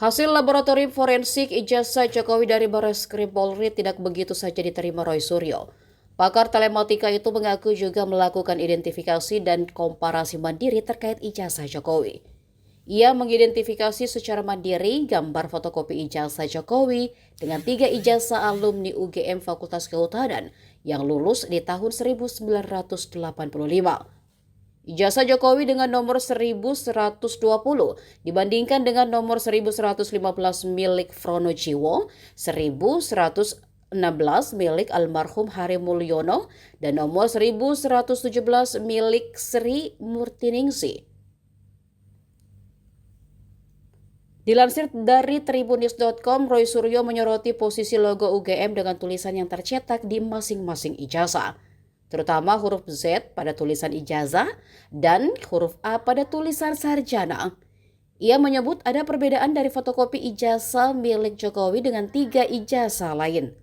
Hasil laboratorium forensik ijazah Jokowi dari Barreskrim Polri tidak begitu saja diterima Roy Suryo. Pakar telematika itu mengaku juga melakukan identifikasi dan komparasi mandiri terkait ijazah Jokowi. Ia mengidentifikasi secara mandiri gambar fotokopi ijazah Jokowi dengan 3 ijazah alumni UGM Fakultas Kehutanan yang lulus di tahun 1985. Ijazah Jokowi dengan nomor 1120 dibandingkan dengan nomor 1115 milik Fronojiwo, 1116 milik almarhum Hari Mulyono, dan nomor 1117 milik Sri Murtiningsih. Dilansir dari Tribunnews.com, Roy Suryo menyoroti posisi logo UGM dengan tulisan yang tercetak di masing-masing ijazah, terutama huruf Z pada tulisan ijazah dan huruf A pada tulisan sarjana. Ia menyebut ada perbedaan dari fotokopi ijazah milik Jokowi dengan 3 ijazah lain.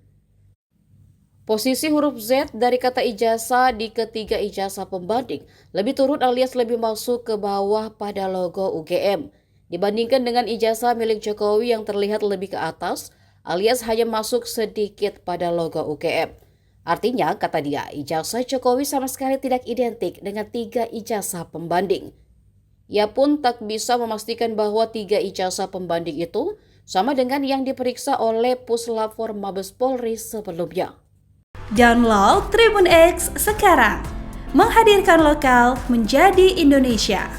Posisi huruf Z dari kata ijazah di ketiga ijazah pembanding lebih turun alias lebih masuk ke bawah pada logo UGM, dibandingkan dengan ijazah milik Jokowi yang terlihat lebih ke atas alias hanya masuk sedikit pada logo UGM. Artinya, kata dia, ijazah Jokowi sama sekali tidak identik dengan 3 ijazah pembanding. Ia pun tak bisa memastikan bahwa 3 ijazah pembanding itu sama dengan yang diperiksa oleh Puslap 4 Mabes Polri sebelumnya. Download Tribun X sekarang, menghadirkan lokal menjadi Indonesia.